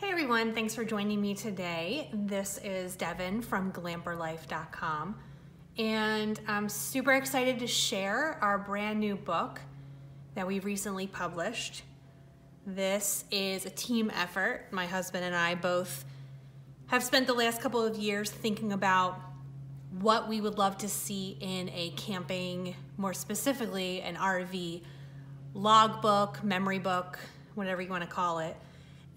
Hey everyone, thanks for joining me today. This is Devin from glamperlife.com, and I'm super excited to share our brand new book that we recently published. This is a team effort. My husband and I both have spent the last couple of years thinking about what we would love to see in a camping, more specifically an RV logbook, memory book, whatever you want to call it.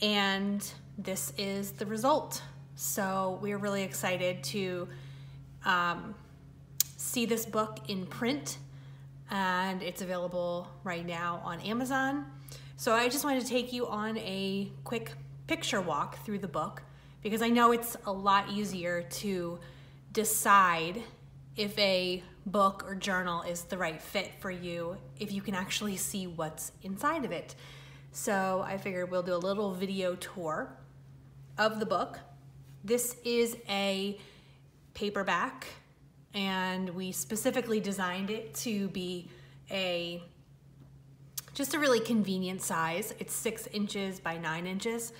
And this is the result. So we're really excited to see this book in print, and it's available right now on Amazon. So I just wanted to take you on a quick picture walk through the book, because I know it's a lot easier to decide if a book or journal is the right fit for you if you can actually see what's inside of it. So I figured we'll do a little video tour of the book. This is a paperback, and we specifically designed it to be just a really convenient size. It's 6 inches by 9 inches,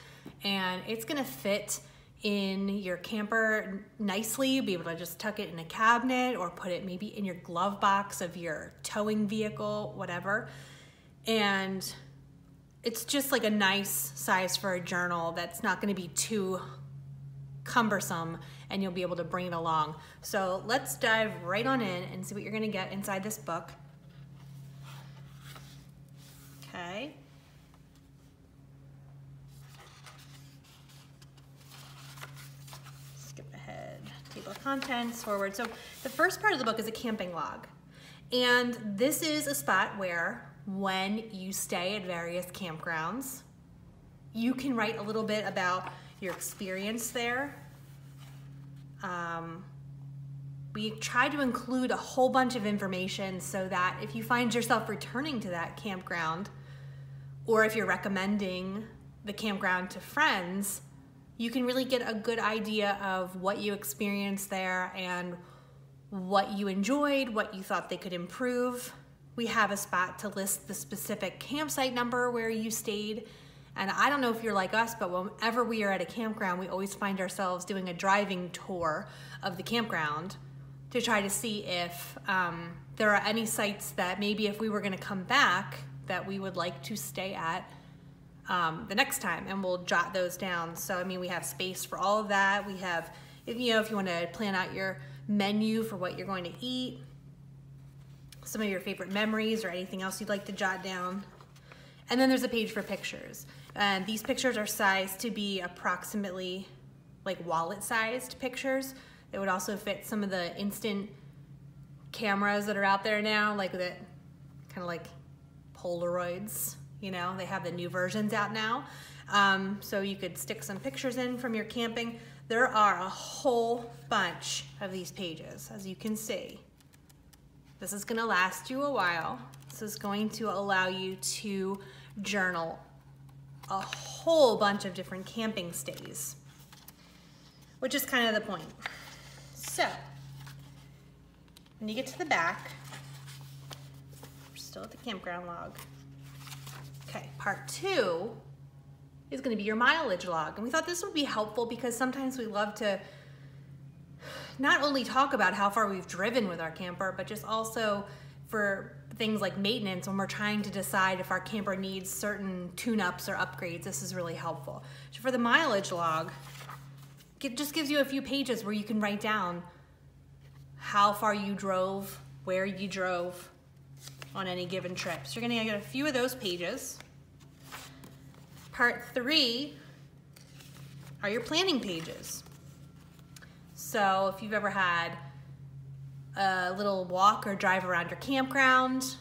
and it's gonna fit in your camper nicely. You'll be able to just tuck it in a cabinet or put it maybe in your glove box of your towing vehicle, whatever. And it's just like a nice size for a journal that's not going to be too cumbersome, and you'll be able to bring it along. So let's dive right on in and see what you're going to get inside this book. Okay. Skip ahead. Table of contents, forward. So the first part of the book is a camping log. And this is a spot where, when you stay at various campgrounds, you can write a little bit about your experience there. We try to include a whole bunch of information so that if you find yourself returning to that campground, or if you're recommending the campground to friends, you can really get a good idea of what you experienced there and what you enjoyed, what you thought they could improve. We have a spot to list the specific campsite number where you stayed. And I don't know if you're like us, but whenever we are at a campground, we always find ourselves doing a driving tour of the campground to try to see if there are any sites that maybe if we were gonna come back that we would like to stay at the next time, and we'll jot those down. So, I mean, we have space for all of that. We have, if you wanna plan out your menu for what you're going to eat, some of your favorite memories or anything else you'd like to jot down. And then there's a page for pictures. And these pictures are sized to be approximately like wallet-sized pictures. They would also fit some of the instant cameras that are out there now, like that kind of like Polaroids, they have the new versions out now. So you could stick some pictures in from your camping. There are a whole bunch of these pages, as you can see. This is gonna last you a while. This is going to allow you to journal a whole bunch of different camping stays, which is kind of the point. So, when you get to the back, we're still at the campground log. Okay, part 2 is gonna be your mileage log. And we thought this would be helpful because sometimes we love to not only talk about how far we've driven with our camper, but just also for things like maintenance when we're trying to decide if our camper needs certain tune-ups or upgrades. This is really helpful. So for the mileage log, it just gives you a few pages where you can write down how far you drove, where you drove on any given trip. So you're gonna get a few of those pages. Part 3 are your planning pages. So if you've ever had a little walk or drive around your campground,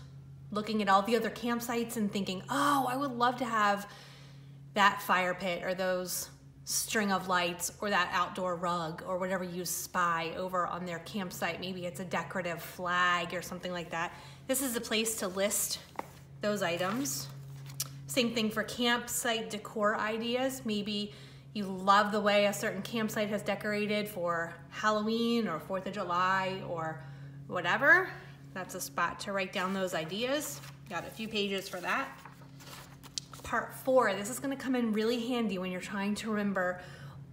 looking at all the other campsites and thinking, oh, I would love to have that fire pit or those string of lights or that outdoor rug or whatever you spy over on their campsite. Maybe it's a decorative flag or something like that. This is a place to list those items. Same thing for campsite decor ideas. Maybe you love the way a certain campsite has decorated for Halloween or 4th of July or whatever. That's a spot to write down those ideas. Got a few pages for that. part 4. This is gonna come in really handy when you're trying to remember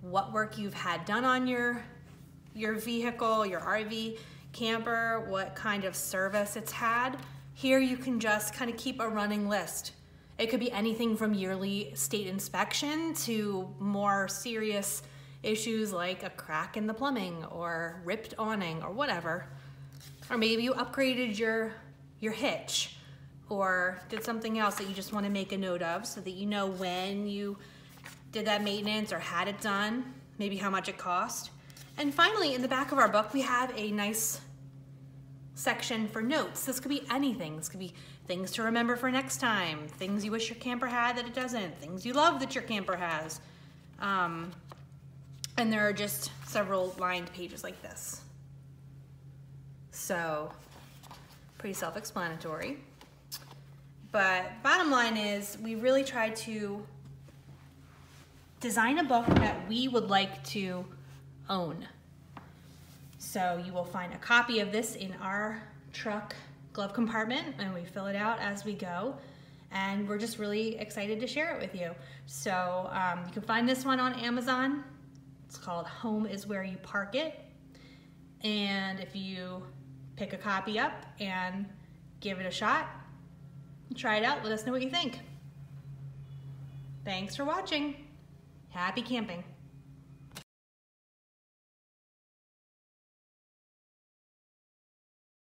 what work you've had done on your vehicle, your RV, camper, what kind of service it's had. Here you can just kind of keep a running list. It could be anything from yearly state inspection to more serious issues like a crack in the plumbing or ripped awning or whatever. Or maybe you upgraded your hitch or did something else that you just want to make a note of so that you know when you did that maintenance or had it done, maybe how much it cost. And finally, in the back of our book, we have a nice section for notes. This could be anything. This could be things to remember for next time, things you wish your camper had that it doesn't, things you love that your camper has. And there are just several lined pages like this. So, pretty self-explanatory. But bottom line is, we really tried to design a book that we would like to own. So you will find a copy of this in our truck glove compartment, and we fill it out as we go. And we're just really excited to share it with you. So you can find this one on Amazon. It's called Home is Where You Park It. And if you pick a copy up and give it a shot, try it out, let us know what you think. Thanks for watching. Happy camping.